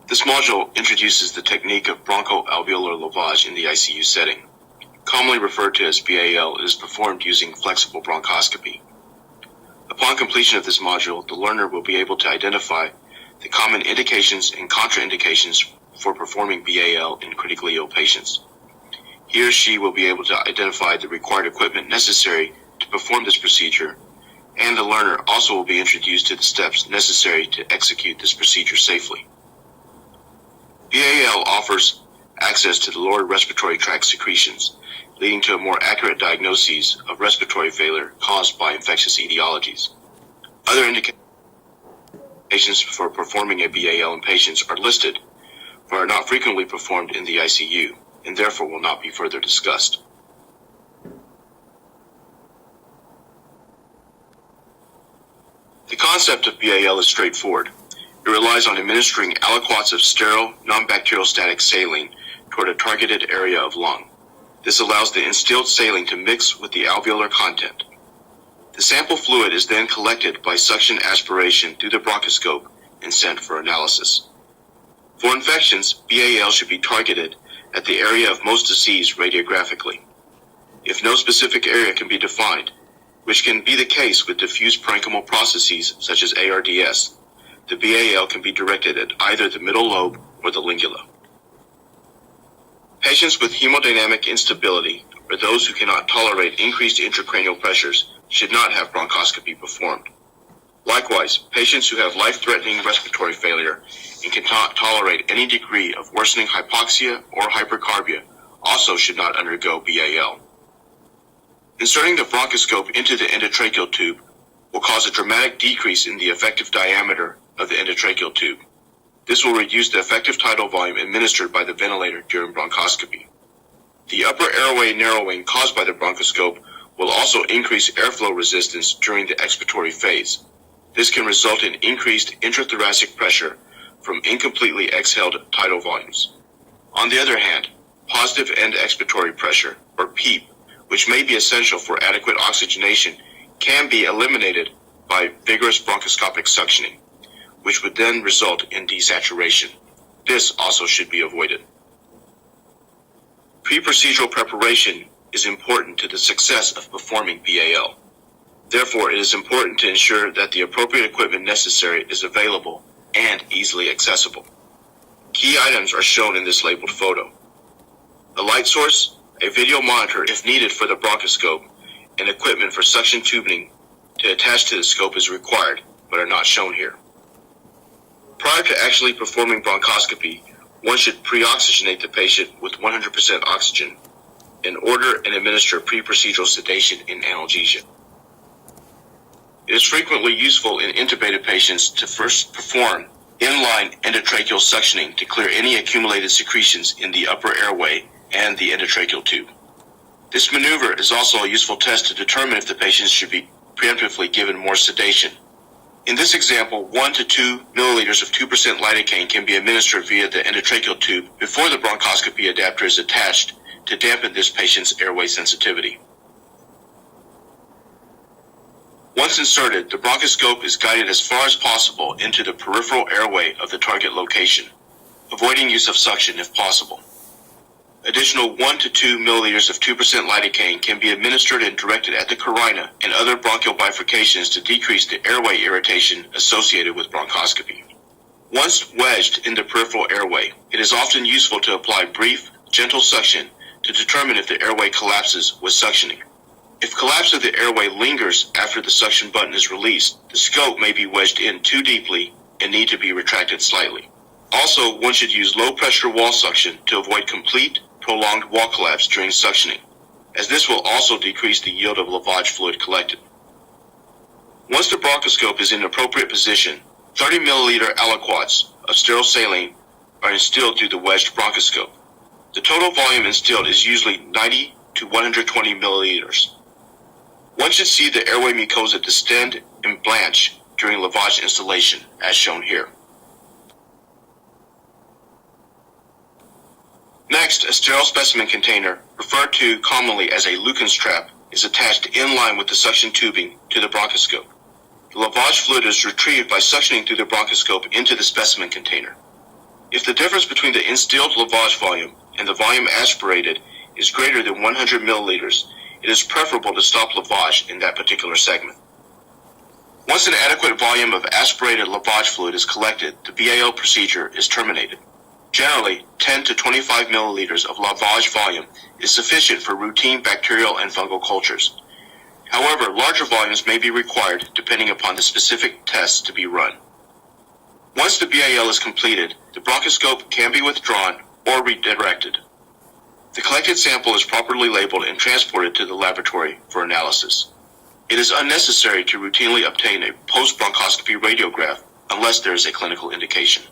This module introduces the technique of bronchoalveolar lavage in the ICU setting. Commonly referred to as BAL, it is performed using flexible bronchoscopy. Upon completion of this module, the learner will be able to identify the common indications and contraindications for performing BAL in critically ill patients. He or she will be able to identify the required equipment necessary to perform this procedure, and the learner also will be introduced to the steps necessary to execute this procedure safely. BAL offers access to the lower respiratory tract secretions, leading to a more accurate diagnosis of respiratory failure caused by infectious etiologies. Other indications for performing a BAL in patients are listed, but are not frequently performed in the ICU, and therefore will not be further discussed. The concept of BAL is straightforward. It relies on administering aliquots of sterile, non-bacterial static saline toward a targeted area of lung. This allows the instilled saline to mix with the alveolar content. The sample fluid is then collected by suction aspiration through the bronchoscope and sent for analysis. For infections, BAL should be targeted at the area of most disease radiographically. If no specific area can be defined, which can be the case with diffuse parenchymal processes such as ARDS, the BAL can be directed at either the middle lobe or the lingula. Patients with hemodynamic instability, or those who cannot tolerate increased intracranial pressures, should not have bronchoscopy performed. Likewise, patients who have life-threatening respiratory failure and cannot tolerate any degree of worsening hypoxia or hypercarbia also should not undergo BAL. Inserting the bronchoscope into the endotracheal tube will cause a dramatic decrease in the effective diameter of the endotracheal tube. This will reduce the effective tidal volume administered by the ventilator during bronchoscopy. The upper airway narrowing caused by the bronchoscope will also increase airflow resistance during the expiratory phase. This can result in increased intrathoracic pressure from incompletely exhaled tidal volumes. On the other hand, positive end expiratory pressure, or PEEP, which may be essential for adequate oxygenation, can be eliminated by vigorous bronchoscopic suctioning, which would then result in desaturation. This also should be avoided. Pre-procedural preparation is important to the success of performing BAL. Therefore, it is important to ensure that the appropriate equipment necessary is available and easily accessible. Key items are shown in this labeled photo. A light source, a video monitor if needed for the bronchoscope, and equipment for suction tubing to attach to the scope is required, but are not shown here. Prior to actually performing bronchoscopy, one should pre-oxygenate the patient with 100% oxygen and order and administer pre-procedural sedation and analgesia. It is frequently useful in intubated patients to first perform inline endotracheal suctioning to clear any accumulated secretions in the upper airway and the endotracheal tube. This maneuver is also a useful test to determine if the patient should be preemptively given more sedation. In this example, 1 to 2 milliliters of 2% lidocaine can be administered via the endotracheal tube before the bronchoscopy adapter is attached to dampen this patient's airway sensitivity. Once inserted, the bronchoscope is guided as far as possible into the peripheral airway of the target location, avoiding use of suction if possible. Additional 1 to 2 milliliters of 2% lidocaine can be administered and directed at the carina and other bronchial bifurcations to decrease the airway irritation associated with bronchoscopy. Once wedged in the peripheral airway, it is often useful to apply brief, gentle suction to determine if the airway collapses with suctioning. If collapse of the airway lingers after the suction button is released, the scope may be wedged in too deeply and need to be retracted slightly. Also, one should use low-pressure wall suction to avoid complete, prolonged wall collapse during suctioning, as this will also decrease the yield of lavage fluid collected. Once the bronchoscope is in an appropriate position, 30 milliliter aliquots of sterile saline are instilled through the wedged bronchoscope. The total volume instilled is usually 90 to 120 milliliters. One should see the airway mucosa distend and blanch during lavage installation, as shown here. Next, a sterile specimen container, referred to commonly as a Lucan's trap, is attached in line with the suction tubing to the bronchoscope. The lavage fluid is retrieved by suctioning through the bronchoscope into the specimen container. If the difference between the instilled lavage volume and the volume aspirated is greater than 100 milliliters, it is preferable to stop lavage in that particular segment. Once an adequate volume of aspirated lavage fluid is collected, the BAL procedure is terminated. Generally, 10 to 25 milliliters of lavage volume is sufficient for routine bacterial and fungal cultures. However, larger volumes may be required depending upon the specific tests to be run. Once the BAL is completed, the bronchoscope can be withdrawn or redirected. The collected sample is properly labeled and transported to the laboratory for analysis. It is unnecessary to routinely obtain a post-bronchoscopy radiograph unless there is a clinical indication.